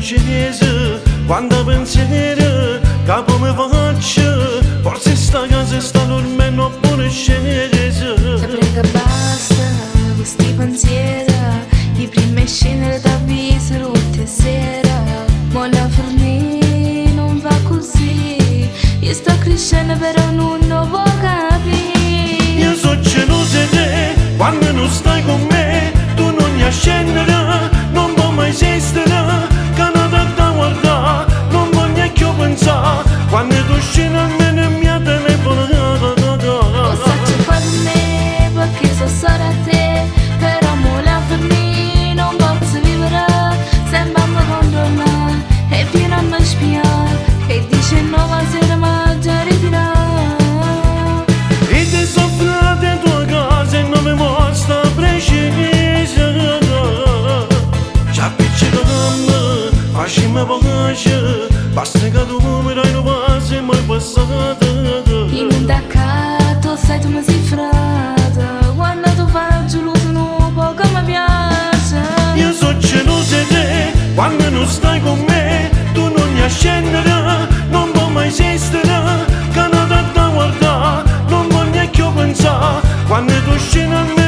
succede quando pensiero capo mi faccio, forse sta casa sta dormendo oppure scese. Se prega basta, questi pensieri, i primi scene da vita tutte sera. Ma la fornì non va così, io sto crescendo però non lo può capire. Io so gelosa di te, quando non stai con me, tu non mi scendere, non può mai esistere, Canada da guardare, non voglio più pensare, quando tu scendi almeno mi ha telefonato. Lo sacci per me, perché so solo a te, però mo la fornì non posso vivere, sembra mi controlla e viene a me spiare, e dice no ma sera ma già ritirare. E ti soffrate tua casa e non mi mostra precisa. Ci appiccichiamo, facciamo pace, basta che tu mi dai una base mai passata. In un daccato sai tu mi sei frata, quando tu fai geloso non può che mi piace. Io so gelosa di te, quando non stai con me, tu non mi scendere, non può mai esistere, Canada da guardare, non voglio più pensare, quando tu scendi a me